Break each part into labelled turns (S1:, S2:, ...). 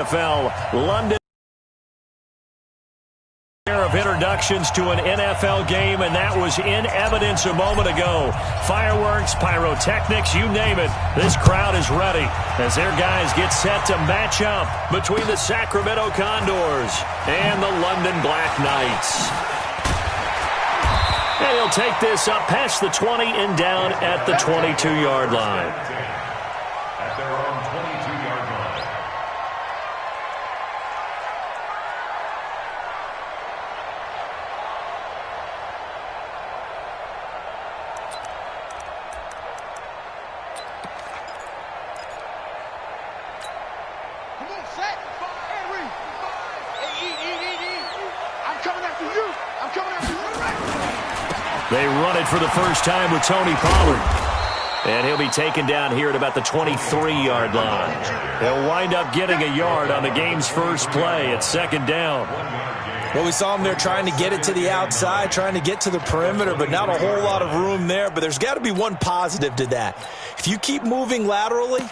S1: CKFL London of introductions to an NFL game, and that was in evidence a moment ago. Fireworks, pyrotechnics, you name it. This crowd is ready as their guys get set to match up between the Sacramento Condors and the London Black Knights. And he'll take this up past the 20 and down at the 22-yard line.
S2: At their own 22-yard line.
S3: Come on, set. I'm coming after you. I'm coming after you.
S1: They run it for the first time with Tony Pollard. And he'll be taken down here at about the 23-yard line. He'll wind up getting a yard on the game's first play at second down.
S4: Well, we saw him there trying to get it to the outside, trying to get to the perimeter, but not a whole lot of room there. But there's got to be one positive to that. If you keep moving laterally,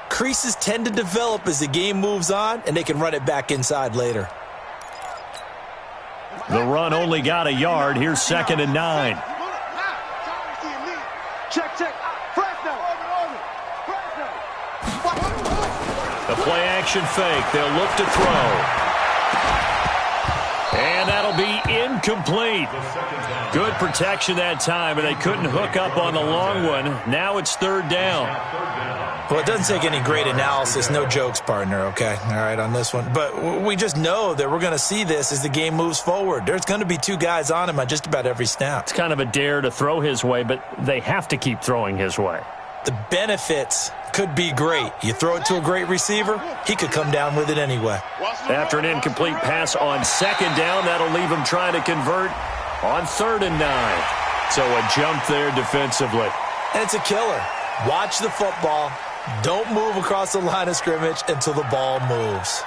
S4: creases tend to develop as the game moves on, and they can run it back inside later.
S1: The run only got a yard. Here's second and 9.
S3: Check.
S1: The play-action fake. They'll look to throw. And that'll be incomplete. Good protection that time, and they couldn't hook up on the long one. Now it's third down.
S4: Well, it doesn't take any great analysis. No jokes, partner, okay? All right, on this one. But we just know that we're going to see this as the game moves forward. There's going to be two guys on him on just about every snap.
S1: It's kind of a dare to throw his way, but they have to keep throwing his way.
S4: The benefits could be great. You throw it to a great receiver, he could come down with it anyway.
S1: After an incomplete pass on second down, that'll leave him trying to convert on 3rd and 9. So a jump there defensively.
S4: And it's a killer. Watch the football. Don't move across the line of scrimmage until the ball moves.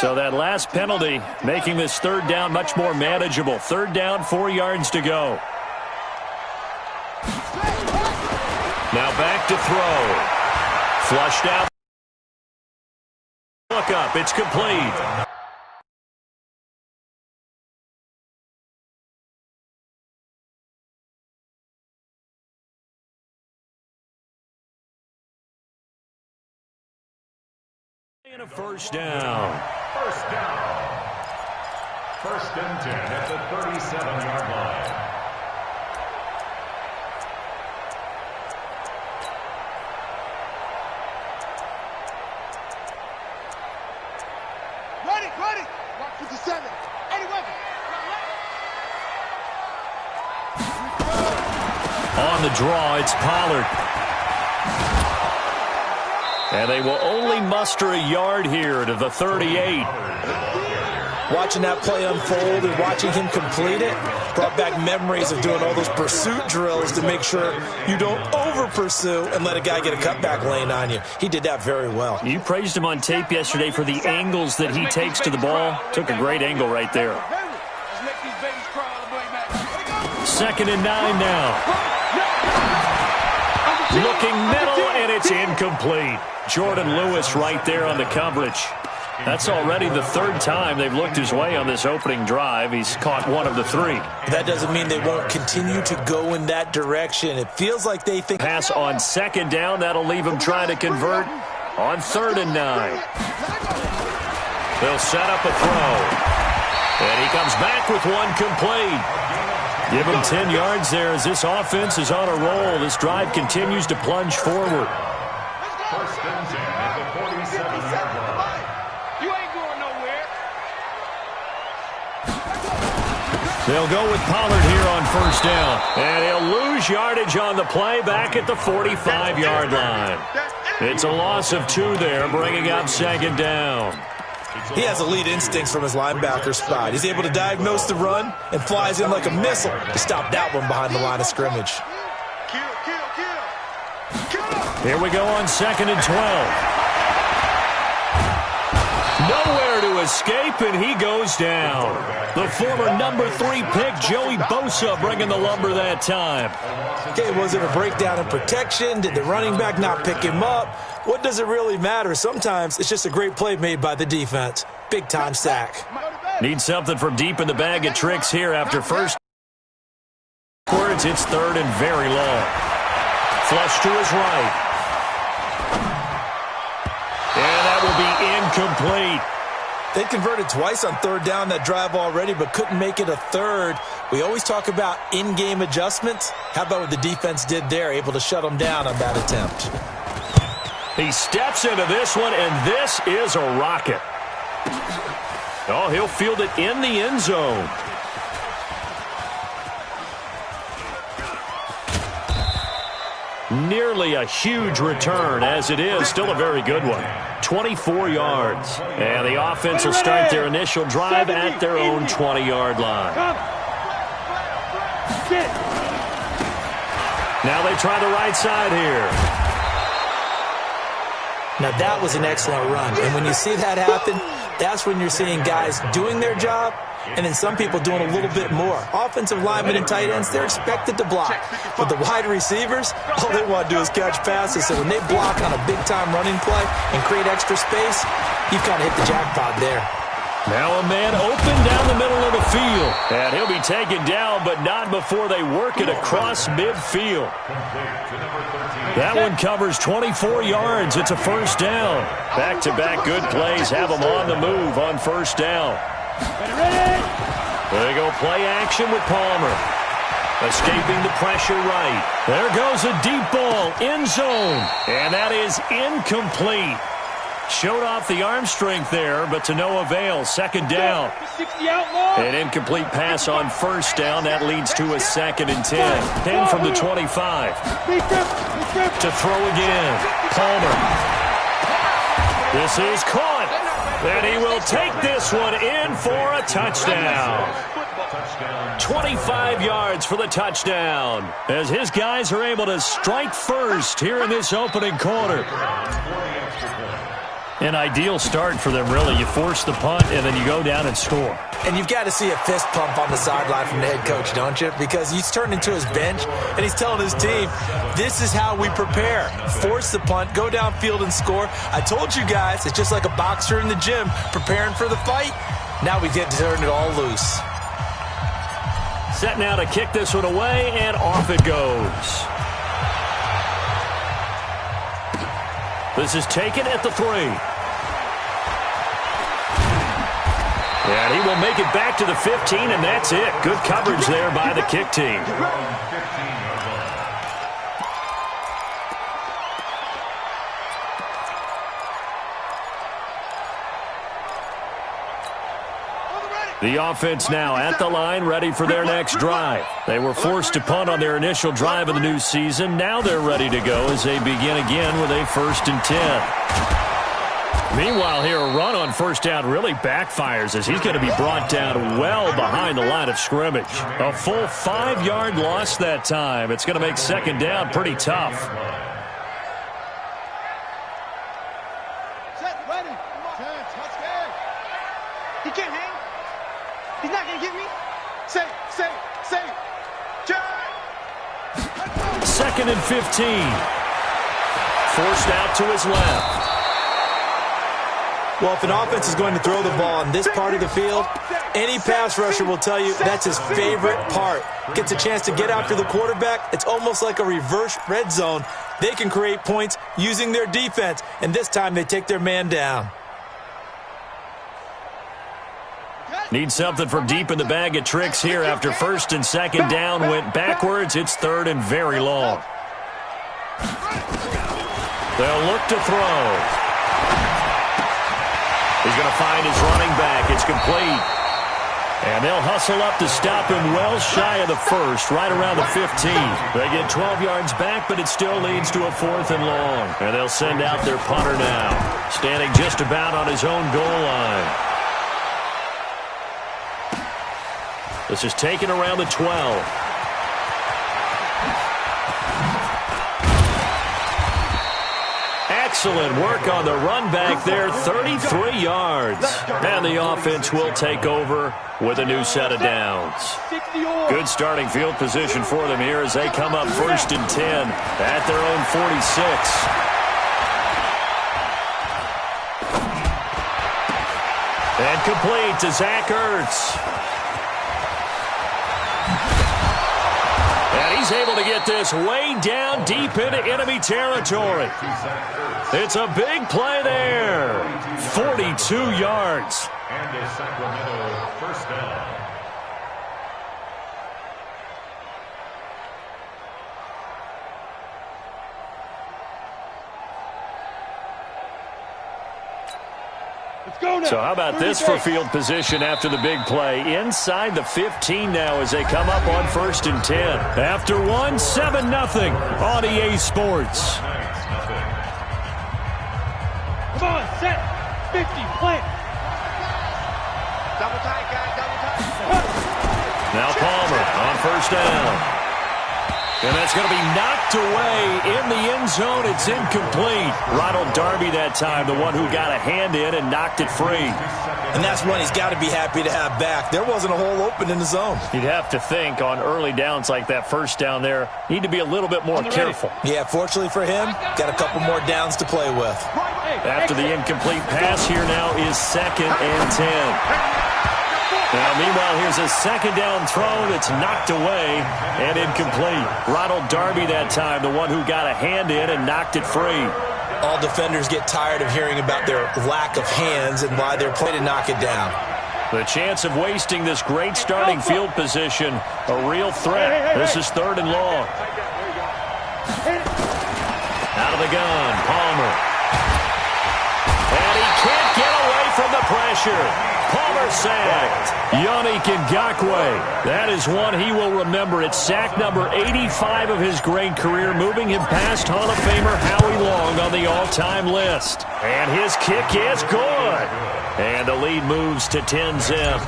S1: So that last penalty making this third down much more manageable. Third down, 4 yards to go. Now back to throw. Flushed out. Look up. It's complete. And a first down.
S2: First down. 1st and 10 at the 37-yard line.
S3: Ready. Watch 57. 81.
S1: On the draw, it's Pollard. And they will only muster a yard here to the 38.
S4: Watching that play unfold and watching him complete it brought back memories of doing all those pursuit drills to make sure you don't over-pursue and let a guy get a cutback lane on you. He did that very well.
S1: You praised him on tape yesterday for the angles that he takes to the ball. Took a great angle right there. 2nd and 9 now. Looking middle, and it's incomplete. Jordan Lewis right there on the coverage. That's already the 3rd time they've looked his way on this opening drive. He's caught 1 of the 3.
S4: That doesn't mean they won't continue to go in that direction. It feels like they think...
S1: Pass on 2nd down. That'll leave him trying to convert on 3rd and 9. They'll set up a throw. And he comes back with one complete. Give him 10 yards there as this offense is on a roll. This drive continues to plunge forward.
S2: 1st and 10 at the 47-yard line.
S3: You ain't going nowhere.
S1: They'll go with Pollard here on 1st down. And he'll lose yardage on the play back at the 45-yard line. It's a loss of 2 there, bringing up 2nd down.
S4: He has elite instincts from his linebacker spot. He's able to diagnose the run and flies in like a missile to stop that one behind the line of scrimmage.
S1: Here we go on 2nd and 12. Nowhere there to escape, and he goes down. The former number 3 pick, Joey Bosa, bringing the lumber that time.
S4: Okay, was it a breakdown in protection? Did the running back not pick him up? What does it really matter? Sometimes it's just a great play made by the defense. Big-time sack.
S1: Need something from deep in the bag of tricks here after first. It's third and very long. Flush to his right. And that will be incomplete.
S4: They converted twice on third down that drive already, but couldn't make it a third. We always talk about in-game adjustments. How about what the defense did there, able to shut them down on that attempt?
S1: He steps into this one, and this is a rocket. Oh, he'll field it in the end zone. Nearly a huge return, as it is still a very good one. 24 yards. And the offense will start their initial drive at their own 20-yard line. Now they try the right side here.
S4: Now that was an excellent run. And when you see that happen, that's when you're seeing guys doing their job and then some people doing a little bit more. Offensive linemen and tight ends, they're expected to block. But the wide receivers, all they want to do is catch passes. So when they block on a big-time running play and create extra space, you've kind of hit the jackpot there.
S1: Now a man open down the middle of the field. And he'll be taken down, but not before they work it across midfield. That one covers 24 yards. It's a first down. Back-to-back good plays have them on the move on first down. There you go, play action with Palmer. Escaping the pressure right. There goes a deep ball, end zone. And that is incomplete. Showed off the arm strength there, but to no avail. Second down. An incomplete pass on first down. That leads to a 2nd and 10. 10 from the 25. To throw again. Palmer. This is caught. And he will take this one in for a touchdown. 25 yards for the touchdown, as his guys are able to strike first here in this opening quarter. An ideal start for them, really. You force the punt, and then you go down and score.
S4: And you've got to see a fist pump on the sideline from the head coach, don't you? Because he's turned into his bench, and he's telling his team, this is how we prepare. Force the punt, go downfield and score. I told you guys, it's just like a boxer in the gym preparing for the fight. Now we get to turn it all loose.
S1: Set now to kick this one away, and off it goes. This is taken at the 3. And he will make it back to the 15, and that's it. Good coverage there by the kick team. The offense now at the line, ready for their next drive. They were forced to punt on their initial drive of the new season. Now they're ready to go as they begin again with a 1st and 10. Meanwhile, here a run on first down really backfires as he's going to be brought down well behind the line of scrimmage. A full 5-yard loss that time. It's going to make second down pretty tough.
S3: Set, ready. Touchdown. He can't hang. He's not going to get me. Say.
S1: 2nd and 15. Forced out to his left.
S4: Well, if an offense is going to throw the ball on this part of the field, any pass rusher will tell you that's his favorite part. Gets a chance to get after the quarterback. It's almost like a reverse red zone. They can create points using their defense, and this time they take their man down.
S1: Need something from deep in the bag of tricks here after 1st and 2nd down went backwards. It's 3rd and very long. They'll look to throw. He's going to find his running back. It's complete. And they'll hustle up to stop him well shy of the 1st, right around the 15. They get 12 yards back, but it still leads to a 4th and long. And they'll send out their punter now, standing just about on his own goal line. This is taken around the 12. Excellent work on the run back there, 33 yards. And the offense will take over with a new set of downs. Good starting field position for them here as they come up 1st and 10 at their own 46. And complete to Zach Ertz. And he's able to get this way down deep into enemy territory. It's a big play there. 42 yards.
S2: And a Sacramento first down.
S1: So how about this for field position after the big play? Inside the 15 now as they come up on 1st and 10. After one, 7-0 on EA Sports.
S3: Come on, set. 50, play. Double tight, guys, double tight.
S1: Now Palmer on 1st down. And that's going to be knocked away in the end zone. It's incomplete. Ronald Darby that time, the one who got a hand in and knocked it free.
S4: And that's one he's got to be happy to have back. There wasn't a hole open in the zone.
S1: You'd have to think on early downs like that 1st down there, need to be a little bit more careful.
S4: Yeah, fortunately for him, got a couple more downs to play with.
S1: After the incomplete pass, here now is 2nd and 10. Now, meanwhile, here's a 2nd down throw that's knocked away and incomplete. Ronald Darby that time, the one who got a hand in and knocked it free.
S4: All defenders get tired of hearing about their lack of hands and why they're playing to knock it down.
S1: The chance of wasting this great starting field position, a real threat. This is 3rd and long. Out of the gun, Palmer. And he can't get away from the pressure. Palmer sacked. Yannick Ngakoue. That is one he will remember. It's sack number 85 of his great career, moving him past Hall of Famer Howie Long on the all-time list. And his kick is good. And the lead moves to 10-zip.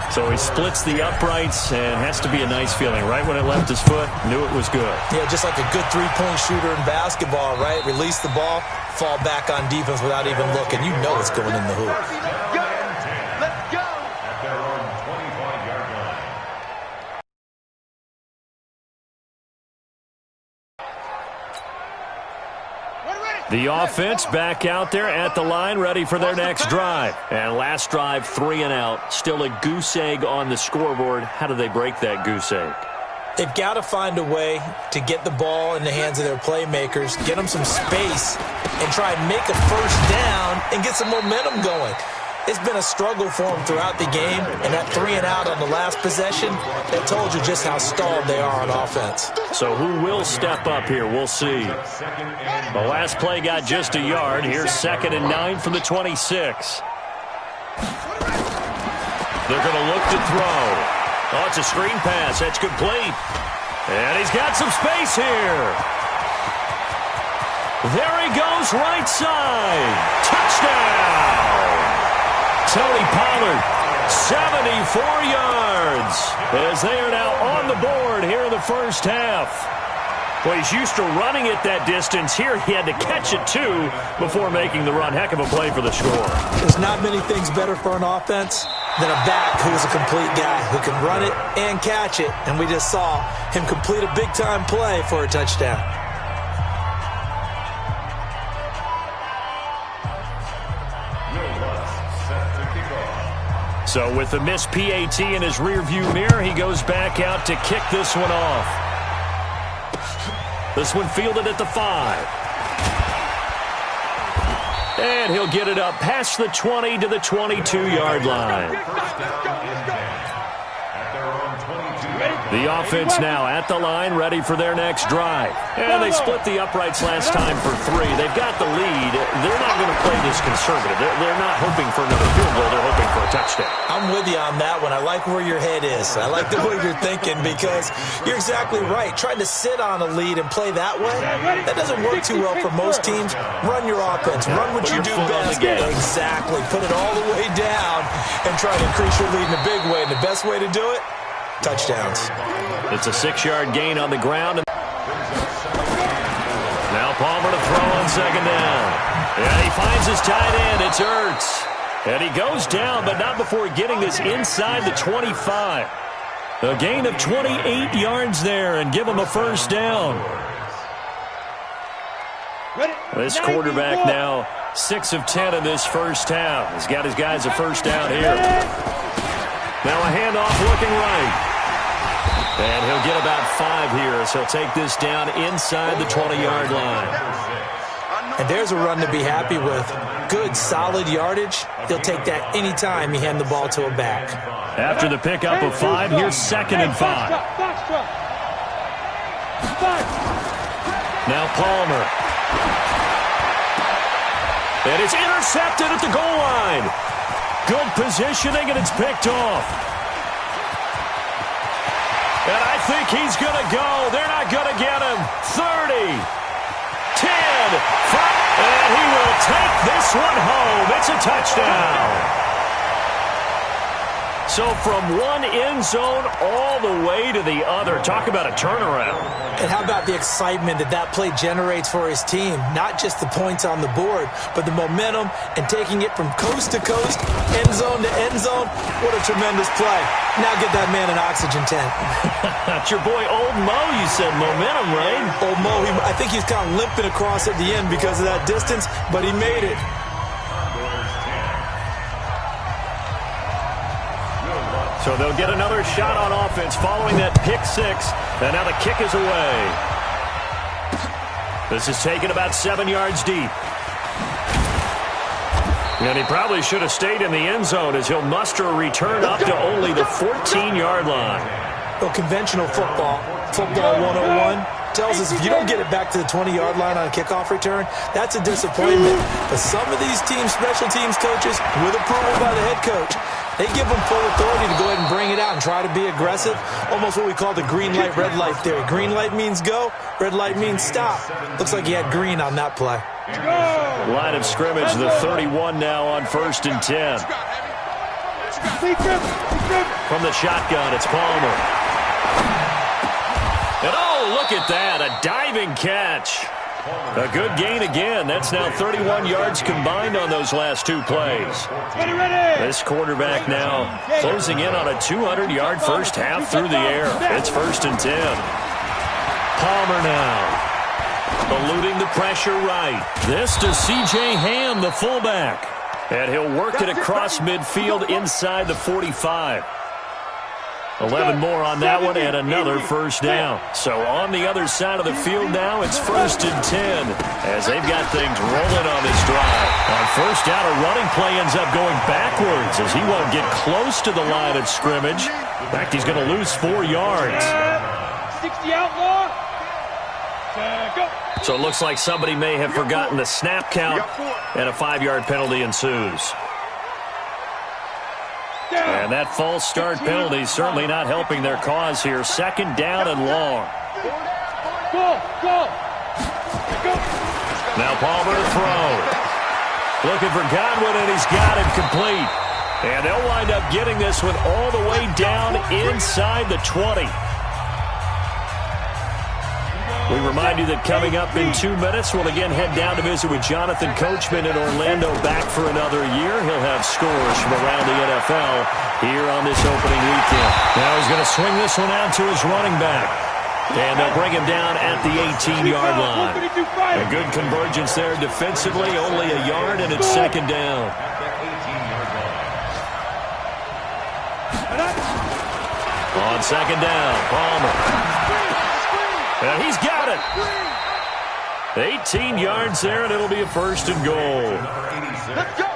S1: So he splits the uprights and has to be a nice feeling. Right when it left his foot, knew it was good.
S4: Yeah, just like a good three-point shooter in basketball, right? Release the ball, fall back on defense without even looking. You know it's going in the hoop.
S1: The offense back out there at the line, ready for their next drive. And last drive, 3 and out. Still a goose egg on the scoreboard. How do they break that goose egg?
S4: They've got to find a way to get the ball in the hands of their playmakers, get them some space, and try and make a 1st down and get some momentum going. It's been a struggle for them throughout the game, and that 3 and out on the last possession, that told you just how stalled they are on offense.
S1: So who will step up here? We'll see. The last play got just a yard. Here's 2nd and 9 from the 26. They're going to look to throw. Oh, it's a screen pass. That's complete. And he's got some space here. There he goes, right side. Touchdown! Tony Pollard, 74 yards, as they are now on the board here in the 1st half. Well, he's used to running it that distance. Here he had to catch it, too, before making the run. Heck of a play for the score.
S4: There's not many things better for an offense than a back who is a complete guy who can run it and catch it. And we just saw him complete a big-time play for a touchdown.
S1: So with the missed PAT in his rearview mirror, he goes back out to kick this one off. This one fielded at the 5. And he'll get it up past the 20 to the 22-yard line. The offense now at the line, ready for their next drive. And they split the uprights last time for 3. They've got the lead. They're not going to play this conservative. They're not hoping for another field goal. They're hoping for a touchdown.
S4: I'm with you on that one. I like where your head is. I like the way you're thinking because you're exactly right. Trying to sit on a lead and play that way, that doesn't work too well for most teams. Run your offense. Run what you do best. Exactly. Put it all the way down and try to increase your lead in a big way. And the best way to do it, touchdowns.
S1: It's a 6-yard gain on the ground. Now Palmer to throw on second down. And he finds his tight end. It's Ertz. And he goes down, but not before getting this inside the 25. A gain of 28 yards there and give him a first down. This quarterback now 6 of 10 in this first half. He's got his guys a first down here. Now a handoff looking right. And he'll get about 5 here, so he'll take this down inside the 20-yard line.
S4: And there's a run to be happy with. Good, solid yardage. He'll take that any time he hand the ball to a back.
S1: After the pickup of 5, here's 2nd and 5. Now Palmer. And it's intercepted at the goal line. Good positioning, and it's picked off. And I think he's going to go. They're not going to get him. 30, 10, 5, and he will take this one home. It's a touchdown. So from one end zone all the way to the other. Talk about a turnaround.
S4: And how about the excitement that play generates for his team? Not just the points on the board, but the momentum and taking it from coast to coast, end zone to end zone. What a tremendous play. Now get that man an oxygen tank.
S1: That's your boy Old Mo, you said. Momentum, right?
S4: Old Mo, I think he's kind of limping across at the end because of that distance, but he made it.
S1: So they'll get another shot on offense following that pick 6. And now the kick is away. This is taken about 7 yards deep. And he probably should have stayed in the end zone as he'll muster a return up to only the 14-yard line.
S4: Well, conventional football 101, tells us if you don't get it back to the 20-yard line on a kickoff return, that's a disappointment. But some of these teams, special teams coaches, with approval by the head coach, they give them full authority to go ahead and bring it out and try to be aggressive. Almost what we call the green light, red light theory. Green light means go, red light means stop. Looks like he had green on that play.
S1: Line of scrimmage, the 31 now on 1st and 10. From the shotgun, it's Palmer. And oh, look at that, a diving catch. A good gain again. That's now 31 yards combined on those last 2 plays. This quarterback now closing in on a 200-yard first half through the air. It's 1st and 10. Palmer now. Eluding the pressure right. This to C.J. Ham, the fullback. And he'll work it across midfield inside the 45. 11 more on that one and another first down. So on the other side of the field now, it's 1st and 10 as they've got things rolling on this drive. On first down, a running play ends up going backwards as he won't get close to the line of scrimmage. In fact, he's going to lose 4 yards.
S3: 60 outlaw. Go.
S1: So it looks like somebody may have forgotten the snap count, and a 5-yard penalty ensues. And that false start penalty is certainly not helping their cause here. 2nd down and long.
S3: Go.
S1: Now Palmer to throw. Looking for Godwin, and he's got it complete. And they'll wind up getting this one all the way down inside the 20. We remind you that coming up in 2 minutes, we'll again head down to visit with Jonathan Coachman in Orlando, back for another year. He'll have scores from around the NFL here on this opening weekend. Now he's going to swing this one out to his running back. And they'll bring him down at the 18-yard line. A good convergence there defensively, only a yard, and it's 2nd down. On 2nd down, Palmer. And he's got it. 18 yards there, and it'll be a 1st and goal.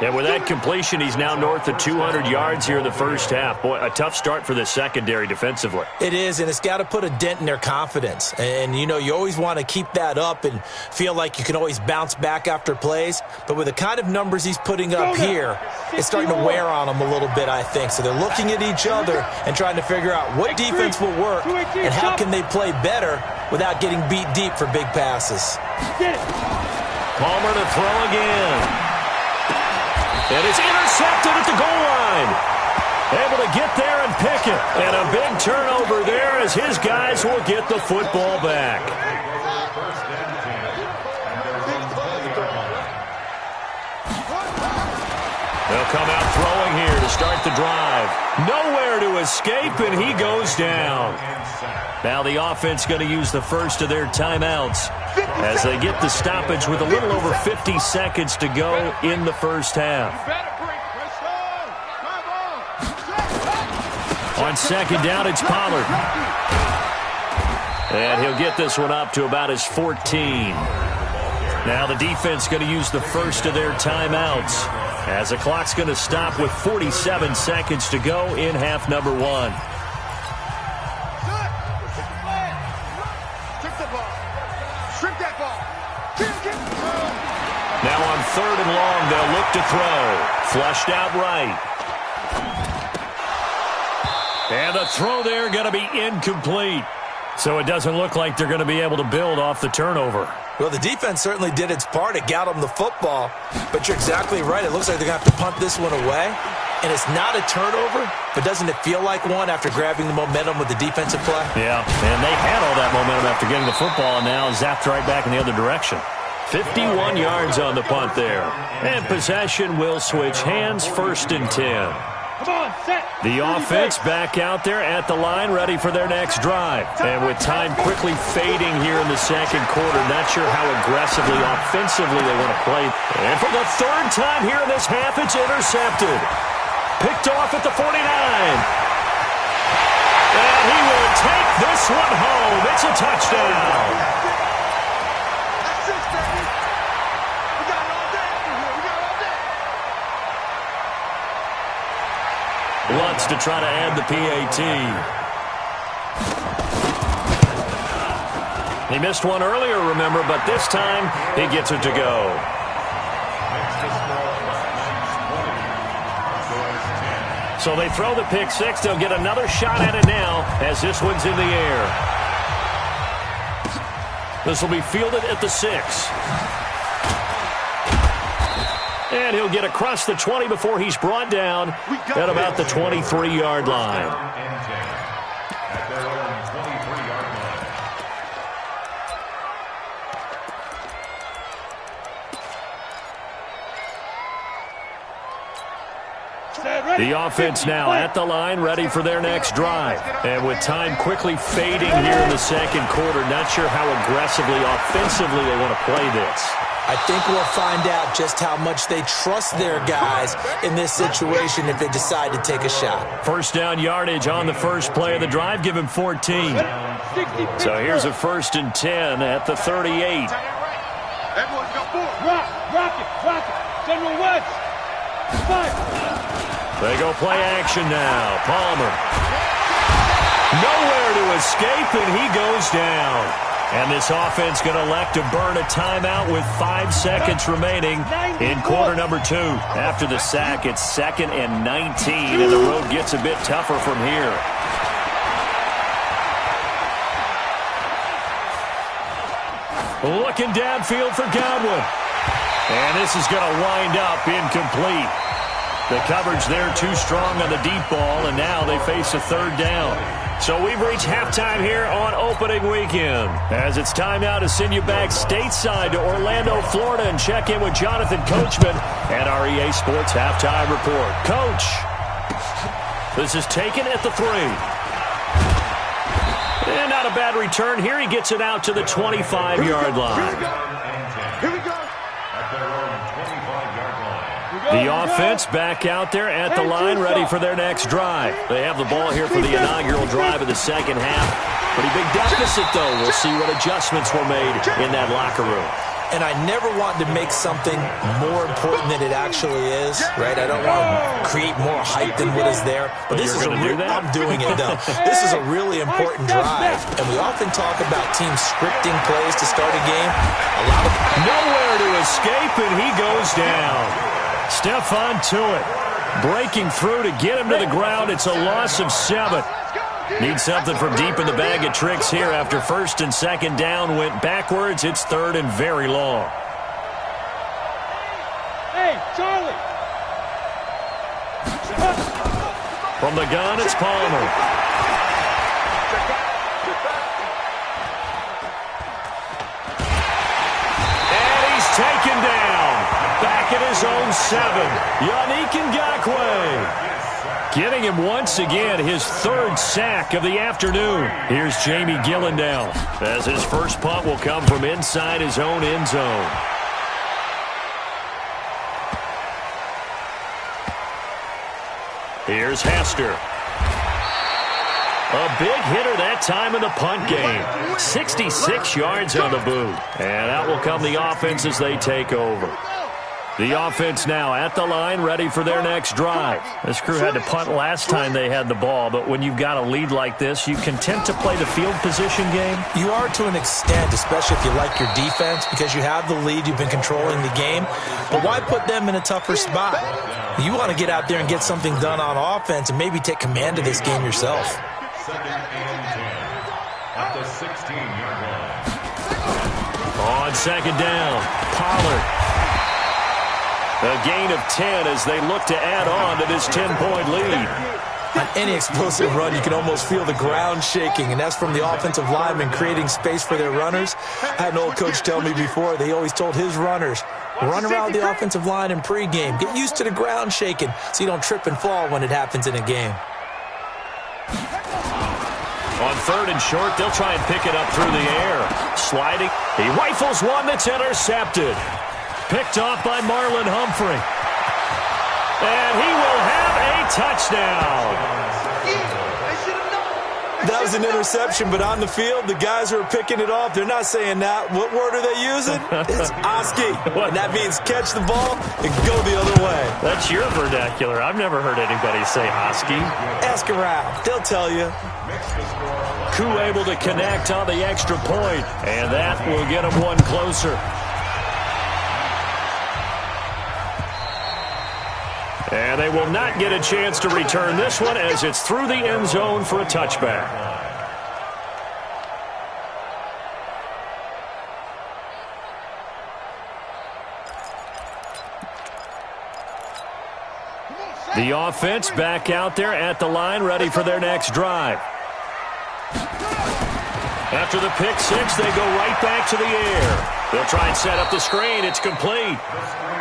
S1: And with that completion, he's now north of 200 yards here in the first half. Boy, a tough start for the secondary defensively.
S4: It is, and it's got to put a dent in their confidence. And, you know, you always want to keep that up and feel like you can always bounce back after plays. But with the kind of numbers he's putting up here, it's starting to wear on them a little bit, I think. So they're looking at each other and trying to figure out what defense will work and how can they play better without getting beat deep for big passes.
S1: Palmer to throw again. And it's intercepted at the goal line. Able to get there and pick it. And a big turnover there as his guys will get the football back. come out throwing here to start the drive. Nowhere to escape, and he goes down. Now the offense going to use the first of their timeouts as they get the stoppage with a little over 50 seconds to go in the first half. On second down, it's Pollard. And he'll get this one up to about his 14. Now the defense going to use the first of their timeouts as the clock's going to stop with 47 seconds to go in half number one. Now on third and long, they'll look to throw. Flushed out right. And the throw there going to be incomplete. So it doesn't look like they're going to be able to build off the turnover.
S4: Well, the defense certainly did its part. It got them the football. But you're exactly right. It looks like they're going to have to punt this one away. And it's not a turnover, but doesn't it feel like one after grabbing the momentum with the defensive play?
S1: Yeah, and they had all that momentum after getting the football, and now zapped right back in the other direction. 51 yards on the punt there. And possession will switch hands, 1st and 10. The offense back out there at the line, ready for their next drive. And with time quickly fading here in the second quarter, not sure how aggressively, offensively they want to play. And for the third time here in this half, it's intercepted. Picked off at the 49. And he will take this one home. It's a touchdown. Wants to try to add the PAT. He missed one earlier, remember, but this time he gets it to go. So they throw the pick six. They'll get another shot at it now as this one's in the air. This will be fielded at the 6. And he'll get across the 20 before he's brought down at about the 23-yard line. The offense now at the line, ready for their next drive. And with time quickly fading here in the second quarter, not sure how aggressively, offensively they want to play this.
S4: I think we'll find out just how much they trust their guys in this situation if they decide to take a shot.
S1: First down yardage on the first play of the drive. Give him 14. So here's a 1st and 10 at the 38.
S3: General West.
S1: They go play action now. Palmer. Nowhere to escape, and he goes down. And this offense going to elect to burn a timeout with 5 seconds remaining in quarter number 2. After the sack, it's 2nd and 19, and the road gets a bit tougher from here. Looking downfield for Godwin. And this is going to wind up incomplete. The coverage there too strong on the deep ball, and now they face a 3rd down. So we've reached halftime here on opening weekend. As it's time now to send you back stateside to Orlando, Florida, and check in with Jonathan Coachman at our EA Sports Halftime Report. Coach, this is taken at the 3. And not a bad return here. He gets it out to the 25-yard line.
S3: Here we go.
S1: The offense back out there at the line, ready for their next drive. They have the ball here for the inaugural drive of the second half. Pretty big deficit, though. We'll see what adjustments were made in that locker room.
S4: And I never want to make something more important than it actually is, right? I don't want to create more hype than what is there. But this is
S1: I'm
S4: doing it, though. This is a really important drive. And we often talk about teams scripting plays to start a game.
S1: Nowhere to escape, and he goes down. Stephon Tuitt breaking through to get him to the ground. It's a loss of 7. Need something from deep in the bag of tricks here after 1st and 2nd down went backwards. It's 3rd and very long.
S3: Hey, Charlie.
S1: From the gun, it's Palmer. And he's taken down. Back back at his own 7. Yannick Ngakoue getting him once again his 3rd sack of the afternoon. Here's Jamie Gillendow as his first punt will come from inside his own end zone. Here's Hester. A big hitter that time in the punt game. 66 yards on the boot. And out will come the offense as they take over. The offense now at the line, ready for their next drive. This crew had to punt last time they had the ball, but when you've got a lead like this, you content to play the field position game?
S4: You are to an extent, especially if you like your defense, because you have the lead, you've been controlling the game. But why put them in a tougher spot? You want to get out there and get something done on offense and maybe take command of this game yourself.
S2: 2nd and 10 at the 16-yard line.
S1: On 2nd down, Pollard. A gain of 10 as they look to add on to this 10-point lead.
S4: On any explosive run, you can almost feel the ground shaking, and that's from the offensive linemen creating space for their runners. I had an old coach tell me before, they always told his runners, run around the offensive line in pregame. Get used to the ground shaking so you don't trip and fall when it happens in a game.
S1: On 3rd and short, they'll try and pick it up through the air. Sliding. He rifles one that's intercepted. Picked off by Marlon Humphrey. And he will have a touchdown.
S4: That was an interception, but on the field, the guys who are picking it off, they're not saying that. What word are they using? It's Oski. And that means catch the ball and go the other way.
S1: That's your vernacular. I've never heard anybody say Oski.
S4: Ask around. They'll tell you.
S1: Koo able to connect on the extra point, and that will get him one closer. And they will not get a chance to return this one as it's through the end zone for a touchback. The offense back out there at the line, ready for their next drive. After the pick six, they go right back to the air. They'll try and set up the screen. It's complete.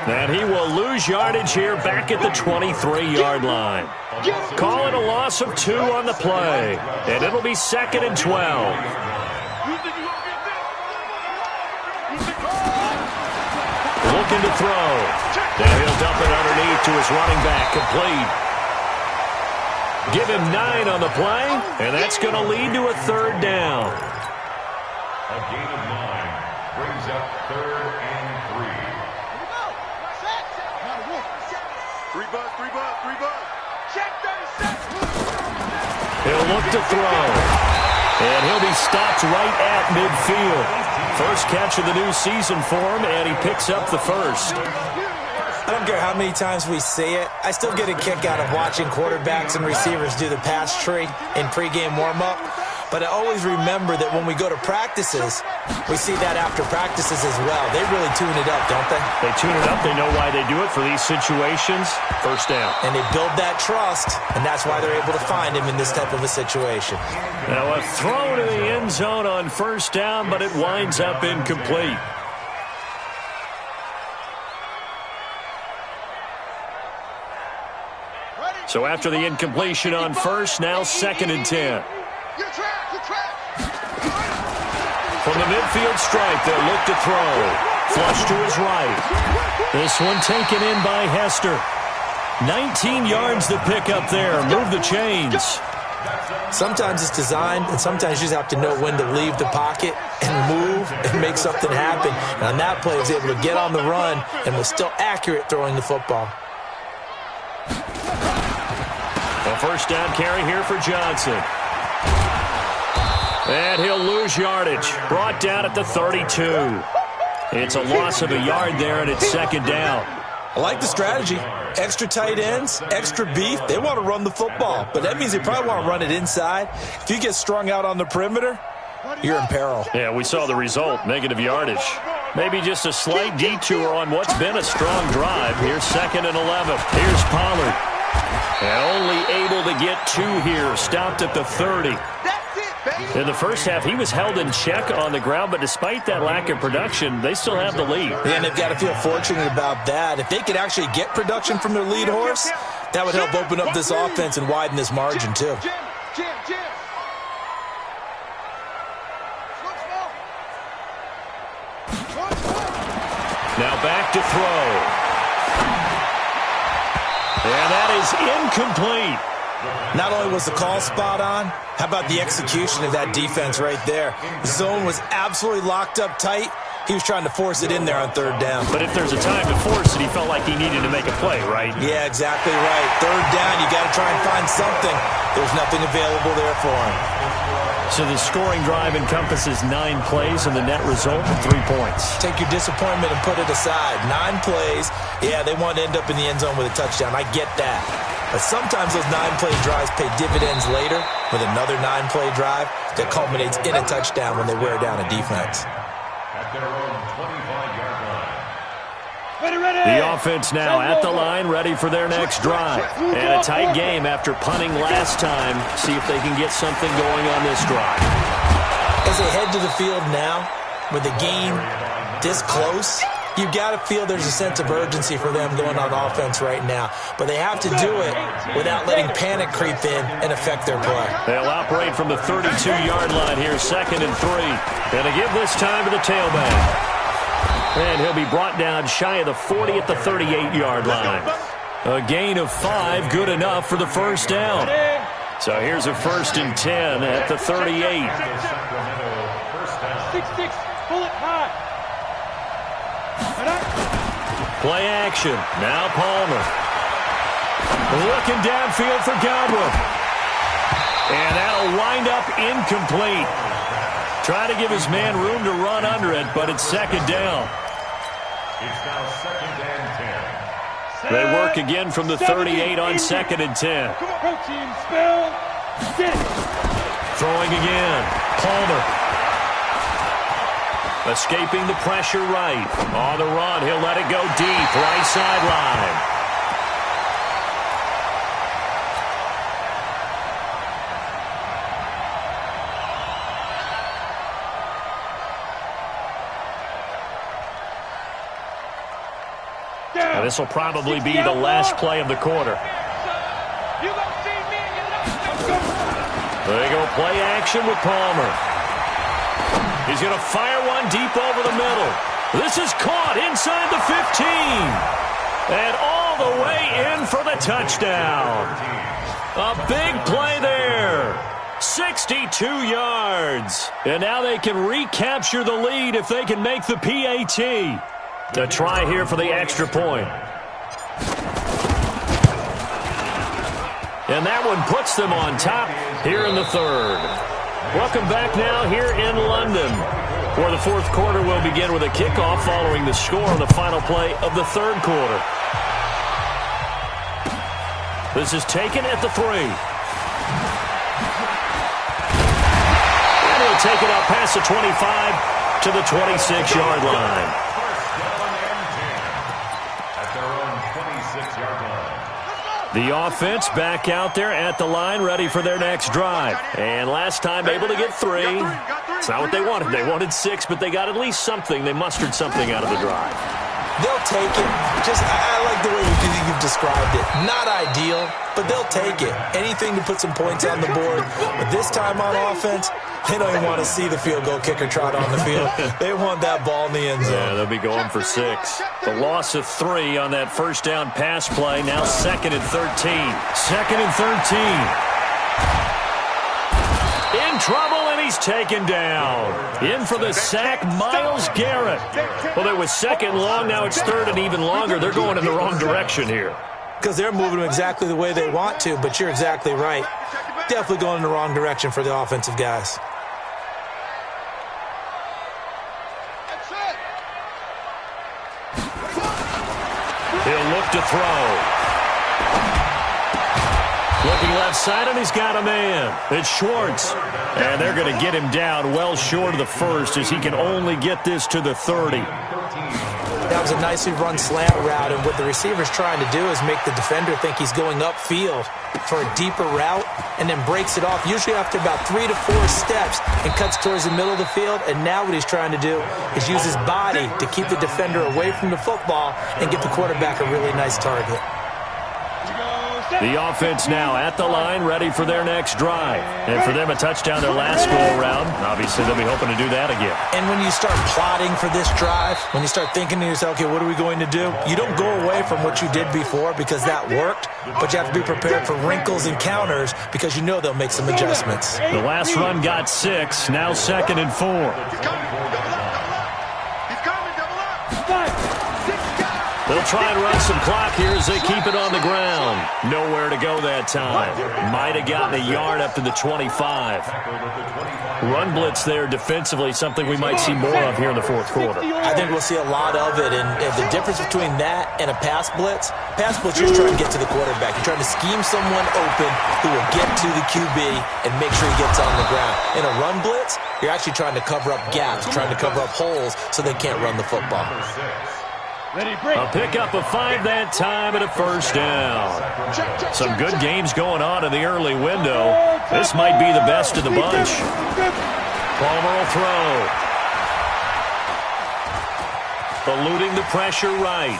S1: And he will lose yardage here back at the 23-yard line. Call it a loss of 2 on the play. And it'll be 2nd and 12. Looking to throw. Now he'll dump it underneath to his running back, complete. Give him 9 on the play, and that's going to lead to a 3rd down.
S2: A gain of 9 brings up 3rd and 3.
S3: 3 bucks. Check 36.
S1: He'll look to throw. And he'll be stopped right at midfield. First catch of the new season for him, and he picks up the first.
S4: I don't care how many times we see it. I still get a kick out of watching quarterbacks and receivers do the pass tree in pregame warm-up. But I always remember that when we go to practices, we see that after practices as well. They really tune it up, don't they?
S1: They tune it up. They know why they do it for these situations. First down.
S4: And they build that trust, and that's why they're able to find him in this type of a situation.
S1: Now a throw to the end zone on first down, but it winds up incomplete. So after the incompletion on first, now 2nd and 10. From the midfield stripe, they'll look to throw. Flush to his right. This one taken in by Hester. 19 yards to pick up there. Move the chains.
S4: Sometimes it's designed, and sometimes you just have to know when to leave the pocket and move and make something happen. And on that play, he was able to get on the run and was still accurate throwing the football.
S1: A first down carry here for Johnson. And he'll lose yardage. Brought down at the 32. It's a loss of a yard there, and it's 2nd down.
S4: I like the strategy. Extra tight ends, extra beef. They want to run the football, but that means they probably want to run it inside. If you get strung out on the perimeter, you're in peril.
S1: Yeah, we saw the result, negative yardage. Maybe just a slight detour on what's been a strong drive. Here's 2nd and 11. Here's Pollard. And only able to get 2 here, stopped at the 30.
S3: That's it.
S1: In the first half, he was held in check on the ground, but despite that lack of production, they still have the lead.
S4: And they've got to feel fortunate about that. If they could actually get production from their lead horse, that would help open up this offense and widen this margin too.
S1: Now back to throw. And that is incomplete.
S4: Not only was the call spot on, how about the execution of that defense right there? The zone was absolutely locked up tight. He was trying to force it in there on third down.
S1: But if there's a time to force it, he felt like he needed to make a play, right?
S4: Yeah, exactly right. Third down, you got to try and find something. There's nothing available there for him.
S1: So the scoring drive encompasses 9 plays, and the net result, 3 points.
S4: Take your disappointment and put it aside. 9 plays. Yeah, they want to end up in the end zone with a touchdown. I get that. But sometimes those 9-play drives pay dividends later with another 9-play drive that culminates in a touchdown when they wear down a defense.
S2: At their own 25-yard line.
S1: The offense now at the line, ready for their next drive. And a tight game after punting last time. See if they can get something going on this drive.
S4: As they head to the field now, with the game this close, you got to feel there's a sense of urgency for them going on offense right now. But they have to do it without letting panic creep in and affect their play.
S1: They'll operate from the 32-yard line here, 2nd and 3. And to give this time to the tailback. And he'll be brought down shy of the 40 at the 38-yard line. A gain of 5, good enough for the first down. So here's a 1st and 10 at the 38.
S3: 6-6, pull it high.
S1: Play action. Now Palmer. Looking downfield for Godwin. And that'll wind up incomplete. Try to give his man room to run under it, but it's 2nd down.
S2: It's now 2nd and 10.
S1: They work again from the 38 on 2nd and 10.
S3: Protein spell.
S1: Throwing again. Palmer. Escaping the pressure right. On the run, he'll let it go deep. Right sideline. Now, this will probably be the last play of the quarter. They go play action with Palmer. He's going to fire one deep over the middle. This is caught inside the 15. And all the way in for the touchdown. A big play there. 62 yards. And now they can recapture the lead if they can make the PAT. To try here for the extra point. And that one puts them on top here in the 3rd. Welcome back now here in London, where the 4th quarter will begin with a kickoff following the score on the final play of the 3rd quarter. This is taken at the 3. And he'll take it up past the 25 to the 26-yard line. The offense back out there at the line, ready for their next drive. And last time able to get 3. It's not what they wanted. They wanted 6, but they got at least something. They mustered something out of the drive.
S4: They'll take it. I like the way you've described it. Not ideal, but they'll take it. Anything to put some points on the board. But this time on offense, they don't even want to see the field goal kicker trot on the field. They want that ball in the end zone.
S1: Yeah, they'll be going for 6. The loss of 3 on that first down pass play. Now 2nd and 13. 2nd and 13. In trouble, and he's taken down. In for the sack, Myles Garrett. Well, it was 2nd long. Now it's 3rd and even longer. They're going in the wrong direction here.
S4: Because they're moving them exactly the way they want to, but you're exactly right. Definitely going in the wrong direction for the offensive guys.
S1: He'll look to throw. Looking left side, and he's got a man. It's Schwartz. And they're going to get him down well short of the 1st as he can only get this to the 30.
S4: That was a nicely run slant route, and what the receiver's trying to do is make the defender think he's going upfield for a deeper route and then breaks it off, usually after about 3 to 4 steps, and cuts towards the middle of the field. And now what he's trying to do is use his body to keep the defender away from the football and give the quarterback a really nice target.
S1: The offense now at the line, ready for their next drive. And for them, a touchdown their last go-around. Obviously, they'll be hoping to do that again.
S4: And when you start plotting for this drive, when you start thinking to yourself, okay, what are we going to do? You don't go away from what you did before because that worked, but you have to be prepared for wrinkles and counters because you know they'll make some adjustments.
S1: The last run got 6, now 2nd and 4. They'll try and run some clock here as they keep it on the ground. Nowhere to go that time. Might have gotten a yard up to the 25. Run blitz there defensively, something we might see more of here in the fourth quarter.
S4: I think we'll see a lot of it, and the difference between that and a pass blitz, you're just trying to get to the quarterback. You're trying to scheme someone open who will get to the QB and make sure he gets on the ground. In a run blitz, you're actually trying to cover up gaps, trying to cover up holes so they can't run the football.
S1: A pickup of 5 that time and a first down. Some good games going on in the early window. This might be the best of the bunch. Palmer will throw. Eluding the pressure right.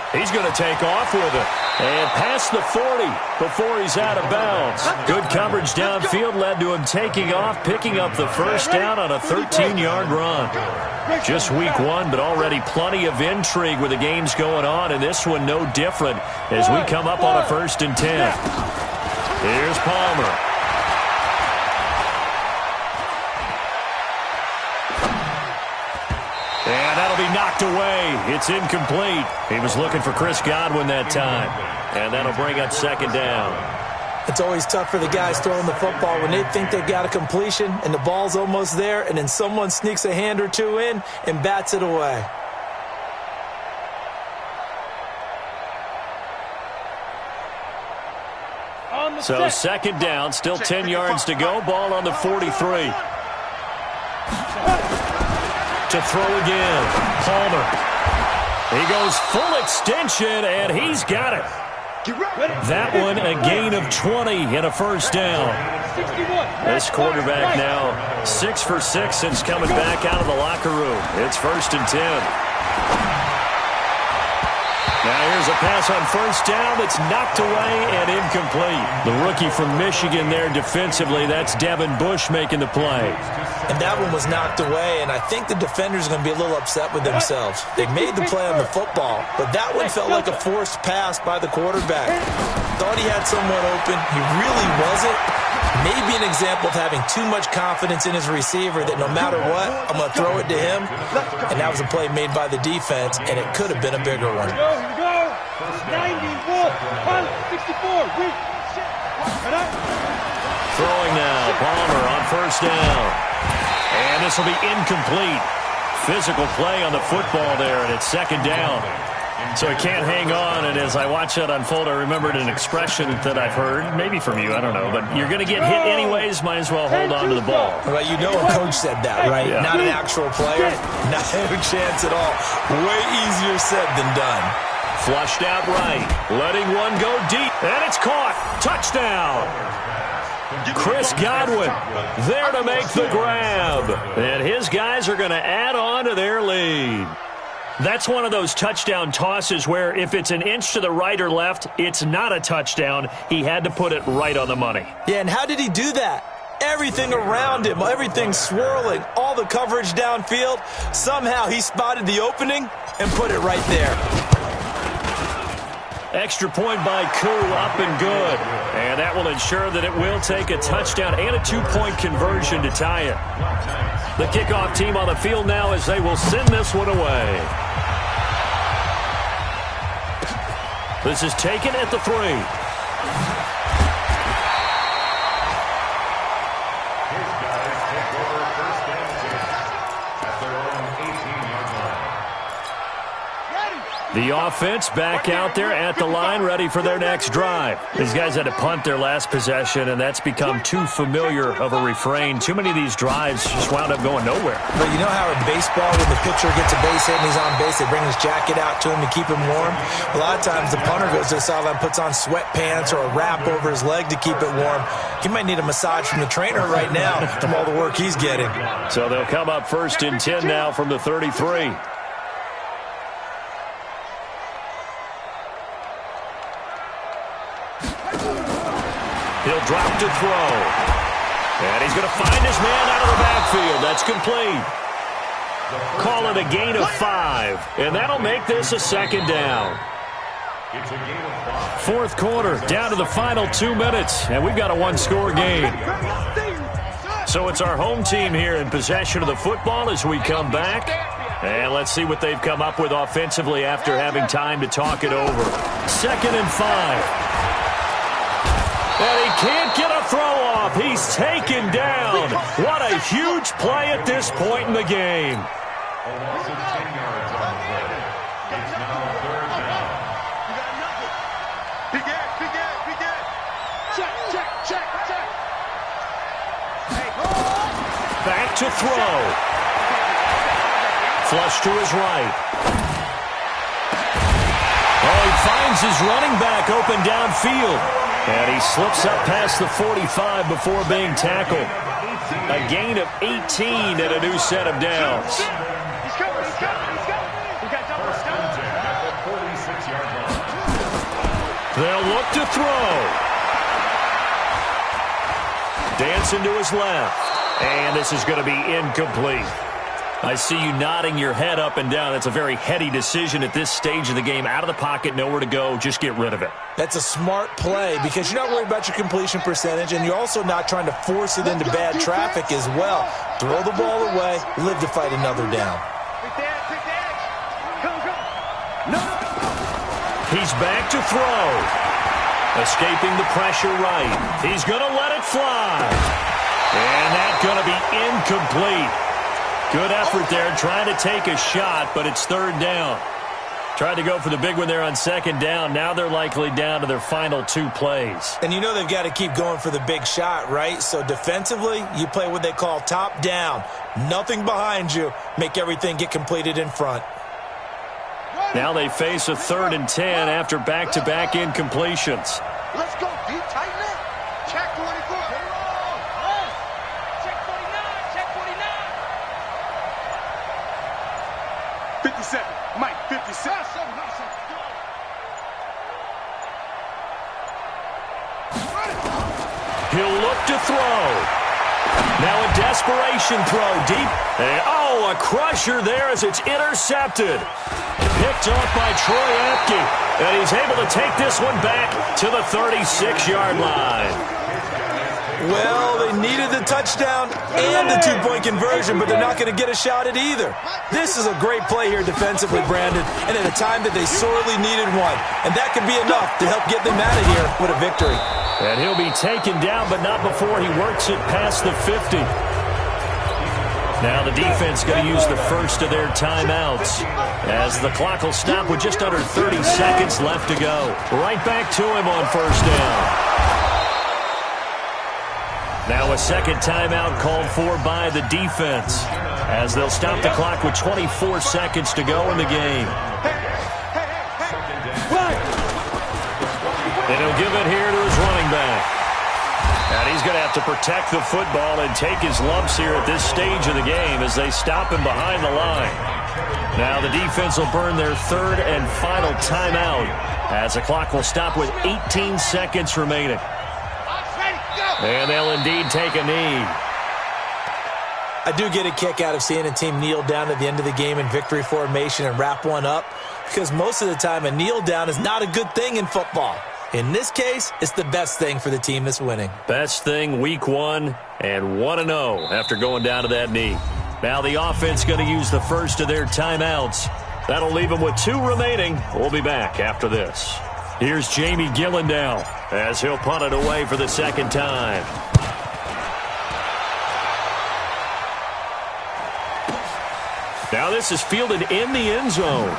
S1: He's going to take off with it. And past the 40 before he's out of bounds. Good coverage downfield led to him taking off, picking up the first down on a 13-yard run. Just week 1, but already plenty of intrigue with the games going on, and this one no different as we come up on a 1st and 10. Here's Palmer. And that'll be knocked away. It's incomplete. He was looking for Chris Godwin that time. And that'll bring up 2nd down.
S4: It's always tough for the guys throwing the football when they think they've got a completion and the ball's almost there, and then someone sneaks a hand or two in and bats it away.
S1: So 2nd down, still 10 yards to go. Ball on the 43. To throw again. Palmer. He goes full extension, and he's got it. That one a gain of 20 and a first down. This quarterback now 6 for 6 since coming back out of the locker room. It's 1st and 10. Now here's a pass on first down that's knocked away and incomplete. The rookie from Michigan there defensively. That's Devin Bush making the play.
S4: And that one was knocked away, and I think the defenders are going to be a little upset with themselves. They made the play on the football, but that one felt like a forced pass by the quarterback. Thought he had someone open. He really wasn't. Maybe an example of having too much confidence in his receiver that no matter what, I'm going to throw it to him. And that was a play made by the defense, and it could have been a bigger one.
S3: Here we go. 91, 64.
S1: Throwing now. Palmer on first down. And this will be incomplete. Physical play on the football there, and it's 2nd down. So he can't hang on, and as I watch that unfold, I remembered an expression that I've heard, maybe from you, I don't know, but you're going to get hit anyways, might as well hold on to the ball.
S4: Well, you know a coach said that, right?
S1: Yeah.
S4: Not an actual player. Not a chance at all. Way easier said than done.
S1: Flushed out right, letting one go deep, and it's caught. Touchdown. Chris Godwin there to make the grab, and his guys are going to add on to their lead. That's one of those touchdown tosses where if it's an inch to the right or left, it's not a touchdown. He had to put it right on the money.
S4: Yeah, and how did he do that? Everything around him, everything swirling, all the coverage downfield. Somehow he spotted the opening and put it right there.
S1: Extra point by Koo, up and good. And that will ensure that it will take a touchdown and a 2-point conversion to tie it. The kickoff team on the field now as they will send this one away. This is taken at the 3.
S2: His guys take over 1st and 10 at their own 18-yard line.
S3: Ready.
S1: The offense back out there at the line, ready for their next drive. These guys had to punt their last possession, and that's become too familiar of a refrain. Too many of these drives just wound up going nowhere.
S4: But you know how in baseball, when the pitcher gets a base hit and he's on base, they bring his jacket out to him to keep him warm? A lot of times the punter goes to the sideline, puts on sweatpants or a wrap over his leg to keep it warm. He might need a massage from the trainer right now from all the work he's getting.
S1: So they'll come up 1st and 10 now from the 33. He'll drop to throw. And he's going to find his man out of the backfield. That's complete. Call it a gain of 5. And that'll make this a 2nd down.
S2: It's a gain of 5.
S1: 4th quarter, down to the final 2 minutes. And we've got a 1-score game. So it's our home team here in possession of the football as we come back. And let's see what they've come up with offensively after having time to talk it over. 2nd and 5. And he can't get a throw off. He's taken down. What a huge play at this point in the game.
S2: A loss of 10 yards on the play. It's now 3rd down.
S3: Big Ed. Check.
S1: Back to throw. Flush to his right. Oh, he finds his running back open downfield. And he slips up past the 45 before being tackled. A gain of 18 and a new set of downs.
S3: He's coming. We got double
S2: First and 10 at the 46-yard line.
S1: They'll look to throw. Dancing to his left. And this is going to be incomplete. I see you nodding your head up and down. That's a very heady decision at this stage of the game. Out of the pocket, nowhere to go. Just get rid of it.
S4: That's a smart play because you're not worried about your completion percentage, and you're also not trying to force it into bad traffic as well. Throw the ball away, live to fight another down.
S3: Pick the edge. Come. No.
S1: He's back to throw. Escaping the pressure right. He's going to let it fly. And that's going to be incomplete. Good effort there, trying to take a shot, but it's 3rd down. Tried to go for the big one there on 2nd down. Now they're likely down to their final 2 plays.
S4: And you know they've got to keep going for the big shot, right? So defensively, you play what they call top down. Nothing behind you. Make everything get completed in front.
S1: Now they face a 3rd and 10 after back-to-back incompletions.
S3: Let's go, D. Tighten it. Check 24. Check 49. 57. Mike, 57.
S1: He'll look to throw. Now a desperation throw deep. And, a crusher there as it's intercepted. Picked off by Troy Apke. And he's able to take this one back to the 36-yard line.
S4: Well, they needed the touchdown and the 2-point conversion, but they're not going to get a shot at either. This is a great play here defensively, Brandon, and at a time that they sorely needed one. And that could be enough to help get them out of here with a victory.
S1: And he'll be taken down, but not before he works it past the 50. Now the defense going to use the first of their timeouts as the clock will stop with just under 30 seconds left to go. Right back to him on 1st down. Now a 2nd timeout called for by the defense as they'll stop the clock with 24 seconds to go in the game. And he'll give it here to his running back. And he's going to have to protect the football and take his lumps here at this stage of the game as they stop him behind the line. Now the defense will burn their 3rd and final timeout as the clock will stop with 18 seconds remaining. And they'll indeed take a knee.
S4: I do get a kick out of seeing a team kneel down at the end of the game in victory formation and wrap one up because most of the time a kneel down is not a good thing in football. In this case, it's the best thing for the team that's winning.
S1: Best thing week 1 and 1-0 after going down to that knee. Now the offense going to use the first of their timeouts. That'll leave them with 2 remaining. We'll be back after this. Here's Jamie Gillandale as he'll punt it away for the 2nd time. Now this is fielded in the end zone.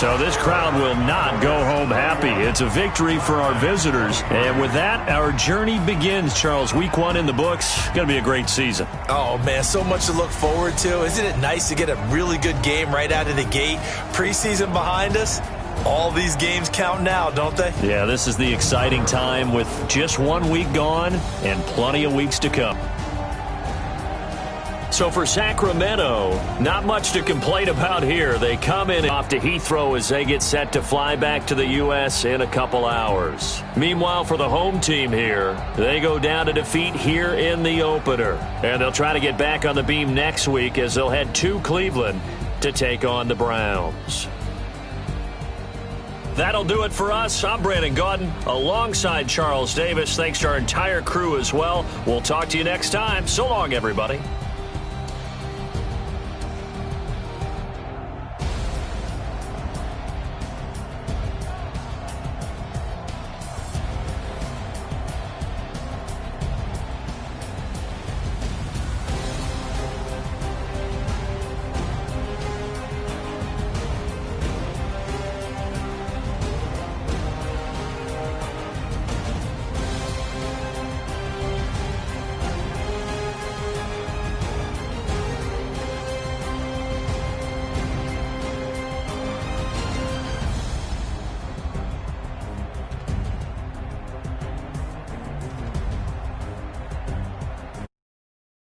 S1: So this crowd will not go home happy. It's a victory for our visitors. And with that, our journey begins, Charles. Week 1 in the books. Going to be a great season.
S4: Oh, man, so much to look forward to. Isn't it nice to get a really good game right out of the gate? Preseason behind us. All these games count now, don't they?
S1: Yeah, this is the exciting time with just 1 week gone and plenty of weeks to come. So for Sacramento, not much to complain about here. They come in off to Heathrow as they get set to fly back to the U.S. in a couple hours. Meanwhile, for the home team here, they go down to defeat here in the opener. And they'll try to get back on the beam next week as they'll head to Cleveland to take on the Browns. That'll do it for us. I'm Brandon Gaudin alongside Charles Davis. Thanks to our entire crew as well. We'll talk to you next time. So long, everybody.